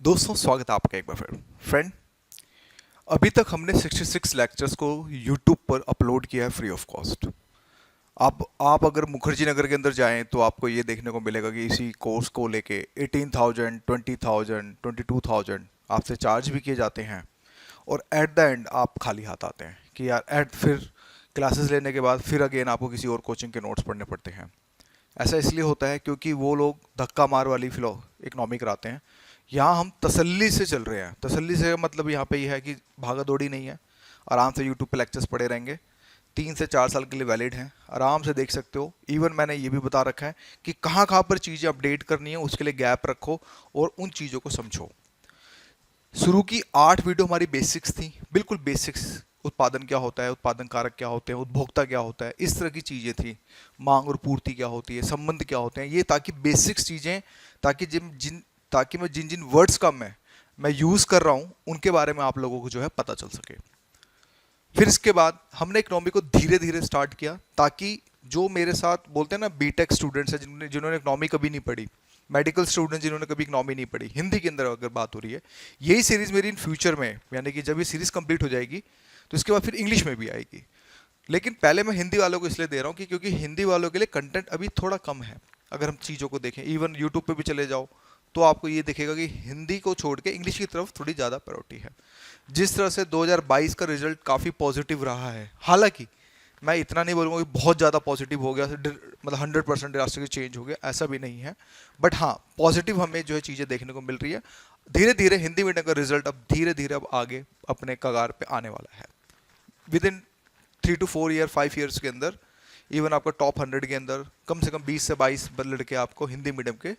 दोस्तों, स्वागत है आपका एक बार फिर। फ्रेंड, अभी तक हमने 66 लेक्चर्स को यूट्यूब पर अपलोड किया है फ्री ऑफ कॉस्ट। आप अगर मुखर्जी नगर के अंदर जाएं तो आपको ये देखने को मिलेगा कि इसी कोर्स को लेके 18,000, 20,000, 22,000 आपसे चार्ज भी किए जाते हैं। और एट द एंड आप खाली हाथ आते हैं कि यार फिर क्लासेस लेने के बाद फिर अगेन आपको किसी और कोचिंग के नोट्स पढ़ने पड़ते हैं। ऐसा इसलिए होता है क्योंकि वो लोग धक्का मार वाली फिलो इकनॉमी कराते हैं। यहाँ हम तसल्ली से चल रहे हैं। तसल्ली से मतलब यहाँ पे ये है कि भागा दौड़ी नहीं है। आराम से यूट्यूब पे लेक्चर्स पढ़े रहेंगे। 3 से 4 साल के लिए वैलिड हैं, आराम से देख सकते हो। इवन मैंने ये भी बता रखा है कि कहाँ कहाँ पर चीज़ें अपडेट करनी है, उसके लिए गैप रखो और उन चीज़ों को समझो। शुरू की 8 वीडियो हमारी बेसिक्स थी, बिल्कुल बेसिक्स। उत्पादन क्या होता है, उत्पादन कारक क्या होते हैं, उपभोक्ता क्या होता है, इस तरह की चीज़ें थी। मांग और पूर्ति क्या होती है, संबंध क्या होते हैं, ये ताकि बेसिक्स चीज़ें, ताकि मैं जिन जिन वर्ड्स का मैं यूज़ कर रहा हूँ उनके बारे में आप लोगों को जो है पता चल सके। फिर इसके बाद हमने इकोनॉमी को धीरे धीरे स्टार्ट किया ताकि जो मेरे साथ बोलते हैं ना बीटेक स्टूडेंट्स हैं जिन्होंने इकोनॉमी कभी नहीं पढ़ी, मेडिकल स्टूडेंट्स जिन्होंने कभी इकोनॉमी नहीं पढ़ी, हिंदी के अंदर अगर बात हो रही है, यही सीरीज़ मेरी इन फ्यूचर में, यानी कि जब ये सीरीज़ कंप्लीट हो जाएगी तो इसके बाद फिर इंग्लिश में भी आएगी। लेकिन पहले मैं हिंदी वालों को इसलिए दे रहा हूँ कि क्योंकि हिंदी वालों के लिए कंटेंट अभी थोड़ा कम है। अगर हम चीज़ों को देखें, इवन यूट्यूब पे भी चले जाओ तो आपको ये दिखेगा कि हिंदी को छोड़ के इंग्लिश की तरफ थोड़ी ज़्यादा प्रायोरिटी है। जिस तरह से 2022 का रिजल्ट काफ़ी पॉजिटिव रहा है, हालांकि मैं इतना नहीं बोलूँगा कि बहुत ज़्यादा पॉजिटिव हो गया, मतलब 100% ड्रास्टिक चेंज हो गया, ऐसा भी नहीं है। बट हाँ, पॉजिटिव हमें जो है चीज़ें देखने को मिल रही है। धीरे धीरे हिंदी मीडियम का रिजल्ट अब धीरे धीरे अब आगे अपने कगार पे आने वाला है। With in 3 to 4 year, 5 years के अंदर इवन आपका टॉप 100 के अंदर कम से कम 20 से 22 लड़के आपको हिंदी मीडियम के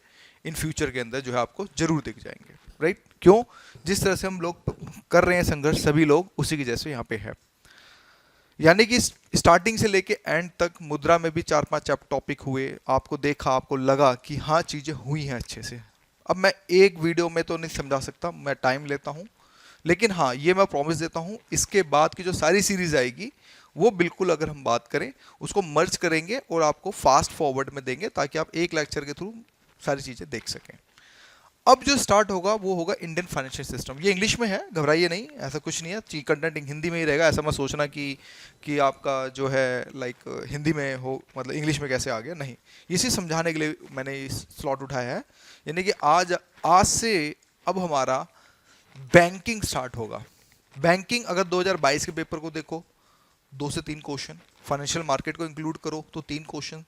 इन फ्यूचर के अंदर जो है आपको जरूर दिख जाएंगे। राइट? क्यों? जिस तरह से हम लोग कर रहे हैं संघर्ष, सभी लोग उसी की जैसे यहाँ पे है। यानी कि स्टार्टिंग से लेके एंड तक मुद्रा में भी 4-5 टॉपिक हुए, आपको देखा, आपको लगा कि हाँ चीज़ें हुई हैं अच्छे से। अब मैं एक वीडियो में तो नहीं समझा सकता, मैं टाइम लेता हूँ, लेकिन हाँ ये मैं प्रॉमिस देता हूँ इसके बाद की जो सारी सीरीज आएगी वो बिल्कुल, अगर हम बात करें, उसको मर्ज करेंगे और आपको फास्ट फॉरवर्ड में देंगे ताकि आप एक लेक्चर के थ्रू सारी चीज़ें देख सकें। अब जो स्टार्ट होगा वो होगा इंडियन फाइनेंशियल सिस्टम। ये इंग्लिश में है, घबराइए नहीं, ऐसा कुछ नहीं है। कंटेंट हिंदी में ही रहेगा, ऐसा मत सोचना कि आपका जो है लाइक हिंदी में हो, मतलब इंग्लिश में कैसे आ गया, नहीं। इसी समझाने के लिए मैंने इस स्लॉट उठाया है। यानी कि आज से अब हमारा बैंकिंग स्टार्ट होगा। बैंकिंग, अगर 2022 के पेपर को देखो, 2 से 3 क्वेश्चन, फाइनेंशियल मार्केट को इंक्लूड करो तो 3 क्वेश्चन।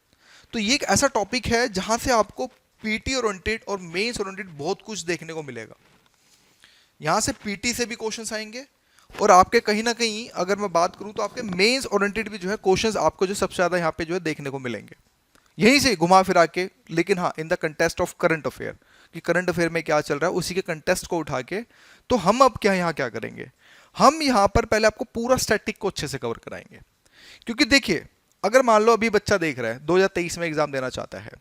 तो ये एक ऐसा टॉपिक है जहां से आपको पीटी ओरिएंटेड और मेंस ओरिएंटेड बहुत कुछ देखने को मिलेगा। यहां से पीटी से भी क्वेश्चंस आएंगे और आपके कहीं ना कहीं, अगर मैं बात करूं तो आपके मेंस ओरिएंटेड भी जो है क्वेश्चंस आपको जो सबसे ज्यादा यहां पे जो है देखने को मिलेंगे, यहीं से घुमा फिरा के। लेकिन हाँ, in the contest of current affair, कि करंट अफेयर में क्या चल रहा है उसी के कंटेस्ट को उठा के। तो हम अब यहाँ क्या करेंगे, हम यहाँ पर पहले आपको पूरा स्टैटिक को अच्छे से कवर कराएंगे। क्योंकि देखिए, अगर मान लो अभी बच्चा देख रहा है 2023 में एग्जाम देना चाहता है,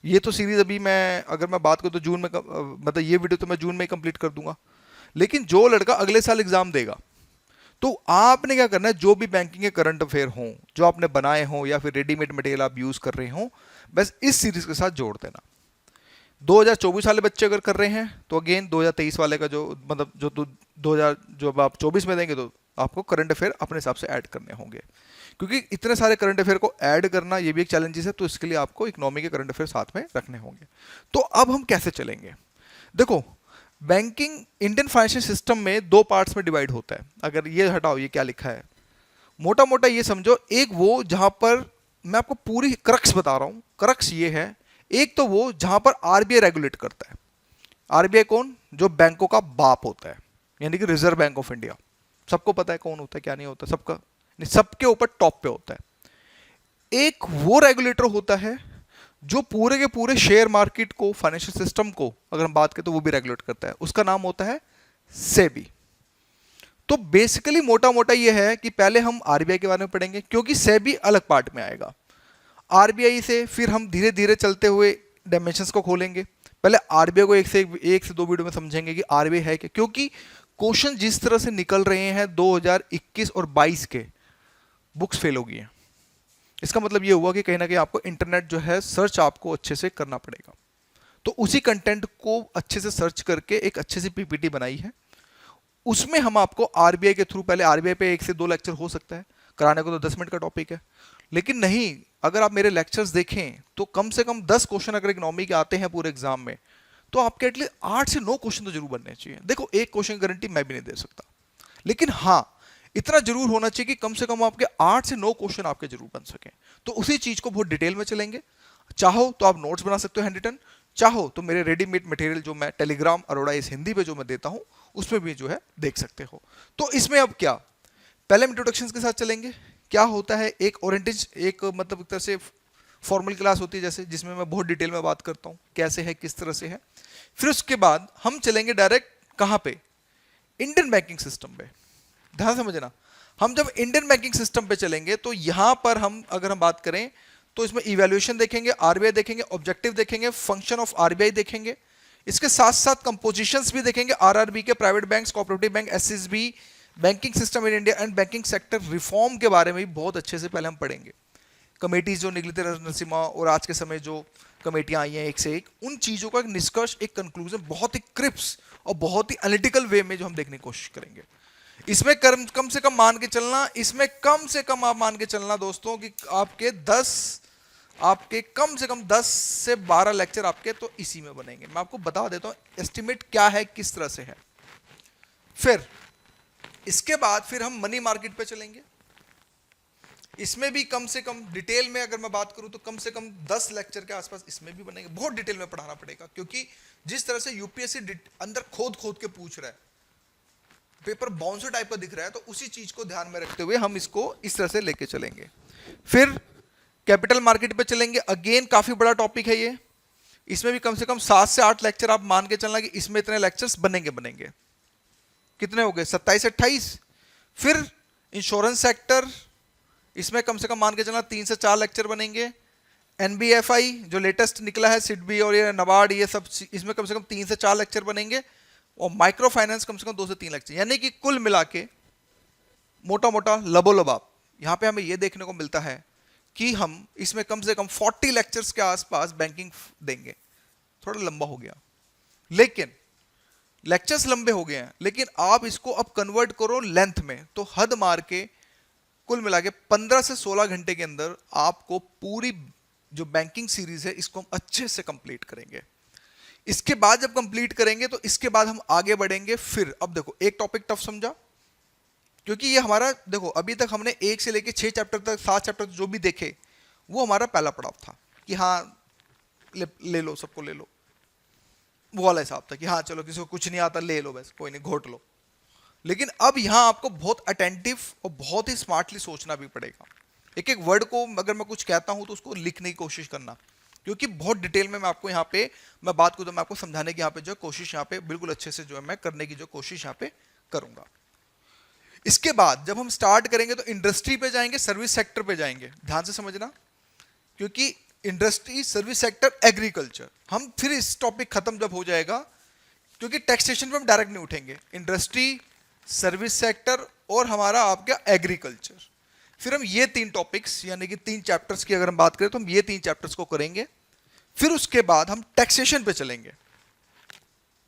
ये तो सीरीज अभी अगर मैं बात करूँ तो जून में, मतलब ये वीडियो तो मैं जून में ही कंप्लीट कर दूंगा। लेकिन जो लड़का अगले साल एग्जाम देगा, तो आपने क्या करना है, जो भी बैंकिंग के करंट अफेयर हों जो आपने बनाए हों या फिर रेडीमेड मटेरियल आप यूज कर रहे हों, बस इस सीरीज के साथ जोड़ देना। 2024 वाले बच्चे अगर कर रहे हैं तो अगेन 2023 वाले का जो, मतलब जो 2000 जो आप 24 में देंगे तो आपको करंट अफेयर अपने हिसाब से ऐड करने होंगे। क्योंकि इतने सारे करंट अफेयर को ऐड करना ये भी एक चैलेंजेस है, तो इसके लिए आपको इकोनॉमी के करंट अफेयर साथ में रखने होंगे। तो अब हम कैसे चलेंगे, देखो, बैंकिंग इंडियन फाइनेंशियल सिस्टम में 2 पार्ट्स में डिवाइड होता है। अगर ये हटाओ, ये क्या लिखा है, मोटा मोटा ये समझो, एक वो जहां पर मैं आपको पूरी क्रक्स बता रहा हूं, क्रक्स ये है, एक तो वो जहां पर आरबीआई रेगुलेट करता है। आरबीआई कौन? जो बैंकों का बाप होता है, यानी कि रिजर्व बैंक ऑफ इंडिया। सबको पता है कौन होता है, क्या नहीं होता, सबका सबके ऊपर टॉप पे होता है। एक वो रेगुलेटर होता है जो पूरे के पूरे शेयर मार्केट को, फाइनेंशियल सिस्टम को अगर हम बात करें तो वो भी रेगुलेट करता है, उसका नाम होता है सेबी। तो बेसिकली मोटा मोटा ये है कि पहले हम आरबीआई के बारे में पढ़ेंगे, क्योंकि सेबी अलग पार्ट में आएगा। आरबीआई से फिर हम धीरे धीरे चलते हुए डायमेंशंस को खोलेंगे। पहले आरबीआई को एक से दो वीडियो में समझेंगे कि आरबीआई है क्या, क्योंकि क्वेश्चन जिस तरह से निकल रहे हैं 2021 और 22 के, बुक्स फेल हो गई हैं। इसका मतलब ये हुआ कि कहीं ना कहीं आपको इंटरनेट जो है सर्च आपको अच्छे से करना पड़ेगा। तो उसी कंटेंट को अच्छे से सर्च करके एक अच्छी सी पीपीटी बनाई है। उसमें हम आपको आरबीआई के थ्रू, पहले आरबीआई पे 1 से 2 लेक्चर हो सकता है, कराने को तो 10 मिनट का टॉपिक है, लेकिन नहीं, अगर आप मेरे लेक्चर्स देखें तो कम से कम 10 क्वेश्चन अगर इकोनॉमी के आते हैं पूरे एग्जाम में, तो आपके एटलीस्ट 8 से 9 क्वेश्चन तो जरूर बनने चाहिए। देखो, एक क्वेश्चन की गारंटी मैं भी नहीं दे सकता, लेकिन हाँ, इतना जरूर होना चाहिए कि कम से कम आपके 8 से 9 क्वेश्चन आपके जरूर बन सकें। तो उसी चीज को बहुत डिटेल में चलेंगे। चाहो तो आप नोट्स बना सकते हो हैंड रिटन, चाहो तो मेरे रेडीमेड मटेरियल जो मैं टेलीग्राम अरोड़ा इस हिंदी पे जो मैं देता हूं उसमें भी जो है देख सकते हो। तो इसमें अब क्या, पहले हम इंट्रोडक्शन के साथ चलेंगे। क्या होता है एक ओरिएंटेज, एक मतलब एक तरह से फॉर्मल क्लास होती है जैसे, जिसमें मैं बहुत डिटेल में बात करता हूँ कैसे है, किस तरह से है। फिर उसके बाद हम चलेंगे डायरेक्ट कहाँ पे, इंडियन बैंकिंग सिस्टम पे। ध्यान समझना, हम जब इंडियन बैंकिंग सिस्टम पे चलेंगे तो यहां पर हम अगर हम बात करें तो इसमें इवैल्यूएशन देखेंगे, आरबीआई देखेंगे, ऑब्जेक्टिव देखेंगे, फंक्शन ऑफ आरबीआई देखेंगे, इसके साथ साथ कंपोजिशंस भी देखेंगे आरआरबी के, private banks, cooperative bank, SSB, banking system in India and banking sector reform के बारे में भी बहुत अच्छे से पहले हम पढ़ेंगे। कमेटीज जो निगलते नरसिम्हा और आज के समय जो कमेटियां आई हैं एक से एक, उन चीजों का एक निष्कर्ष, एक कंक्लूजन बहुत ही क्रिप्स और बहुत ही एनालिटिकल वे में जो हम देखने की कोशिश करेंगे। इसमें कम से कम मान के चलना, इसमें कम से कम आप मान के चलना दोस्तों कि आपके कम से कम 10 से 12 लेक्चर आपके तो इसी में बनेंगे। मैं आपको बता देता हूं एस्टिमेट क्या है, किस तरह से है। फिर इसके बाद फिर हम मनी मार्केट पे चलेंगे। इसमें भी कम से कम डिटेल में अगर मैं बात करूं तो कम से कम 10 लेक्चर के आसपास इसमें भी बनेंगे। बहुत डिटेल में पढ़ाना पड़ेगा, क्योंकि जिस तरह से यूपीएससी अंदर खोद खोद के पूछ रहा है, पेपर बाउंसर टाइप का दिख रहा है, तो उसी चीज को ध्यान में रखते हुए हम इसको इस तरह से लेके चलेंगे। फिर कैपिटल मार्केट पे चलेंगे, अगेन काफी बड़ा टॉपिक है ये। इसमें भी कम से कम 7 से 8 लेक्चर आप मान के चलना कि इसमें इतने लेक्चर्स बनेंगे। कितने हो गए, 27 28। फिर इंश्योरेंस सेक्टर, इसमें कम से कम मान के चलना 3 से 4 लेक्चर बनेंगे। एनबीएफआई जो लेटेस्ट निकला है, सिडबी और ये नबार्ड, ये सब, इसमें कम से कम 3 से 4 लेक्चर बनेंगे। और माइक्रो फाइनेंस कम से कम 2 से 3 लेक्चर, यानी कि कुल मिला के मोटा मोटा लबोलबाब यहां पे हमें यह देखने को मिलता है कि हम इसमें कम से कम 40 लेक्चर्स के आसपास बैंकिंग देंगे। थोड़ा लंबा हो गया, लेकिन लेक्चर्स लंबे हो गए हैं, लेकिन आप इसको अब कन्वर्ट करो लेंथ में, तो हद मार के कुल मिला के 15 से 16 घंटे के अंदर आपको पूरी जो बैंकिंग सीरीज है इसको हम अच्छे से कंप्लीट करेंगे। इसके बाद जब कंप्लीट करेंगे तो इसके बाद हम आगे बढ़ेंगे। फिर अब देखो, एक टॉपिक टफ समझा, क्योंकि ये हमारा, देखो अभी तक हमने 1 से लेके 6 चैप्टर तक, 7 चैप्टर जो भी देखे, वो हमारा पहला पड़ाव था कि हाँ ले लो, सबको ले लो, वो वाला हिसाब था कि हाँ चलो किसी को कुछ नहीं आता ले लो, बस कोई नहीं घोट लो। लेकिन अब यहां आपको बहुत अटेंटिव और बहुत ही स्मार्टली सोचना भी पड़ेगा। एक एक वर्ड को अगर मैं कुछ कहता हूं तो उसको लिखने की कोशिश करना, क्योंकि बहुत डिटेल में मैं आपको यहाँ पे मैं बात करूँ तो मैं आपको समझाने की यहाँ पे जो कोशिश यहाँ पे बिल्कुल अच्छे से जो है मैं करने की जो कोशिश यहाँ पे करूंगा। इसके बाद जब हम स्टार्ट करेंगे तो इंडस्ट्री पे जाएंगे, सर्विस सेक्टर पे जाएंगे। ध्यान से समझना, क्योंकि इंडस्ट्री, सर्विस सेक्टर, एग्रीकल्चर, हम फिर इस टॉपिक खत्म जब हो जाएगा, क्योंकि टैक्सेशन पे हम डायरेक्ट नहीं उठेंगे। इंडस्ट्री, सर्विस सेक्टर और हमारा आपका एग्रीकल्चर, फिर हम ये 3 टॉपिक्स यानी कि 3 चैप्टर्स की अगर हम बात करें तो हम ये 3 चैप्टर्स को करेंगे। फिर उसके बाद हम टैक्सेशन पे चलेंगे,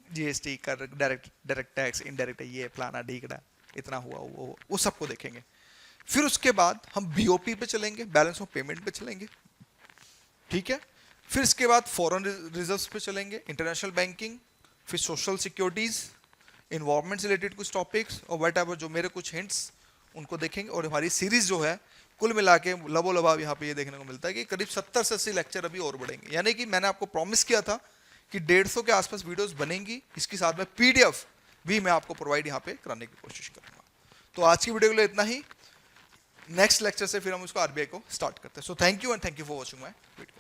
जीएसटी, कर, डायरेक्ट टैक्स, इनडायरेक्ट, ये फलाना ढीकड़ा, इतना हुआ वो सबको देखेंगे। फिर उसके बाद हम बीओपी पे चलेंगे, बैलेंस ऑफ पेमेंट पे चलेंगे, ठीक है। फिर इसके बाद फॉरेन रिजर्व्स पे चलेंगे, इंटरनेशनल बैंकिंग, फिर सोशल सिक्योरिटीज, इन्वायरमेंट से रिलेटेड कुछ टॉपिक्स और वट एवर जो मेरे कुछ हिंट्स उनको देखेंगे। और हमारी सीरीज जो है कुल मिला के लबोलबाब यहाँ पे ये देखने को मिलता है कि करीब 70 से 80 लेक्चर अभी और बढ़ेंगे। यानी कि मैंने आपको प्रॉमिस किया था कि 150 के आसपास वीडियोस बनेंगी, इसके साथ में पीडीएफ भी मैं आपको प्रोवाइड यहाँ पे कराने की कोशिश करूंगा। तो आज की वीडियो के लिए इतना ही। नेक्स्ट लेक्चर से फिर हम उसको आरबीआई को स्टार्ट करते हैं। So thank you and thank you for watching my video.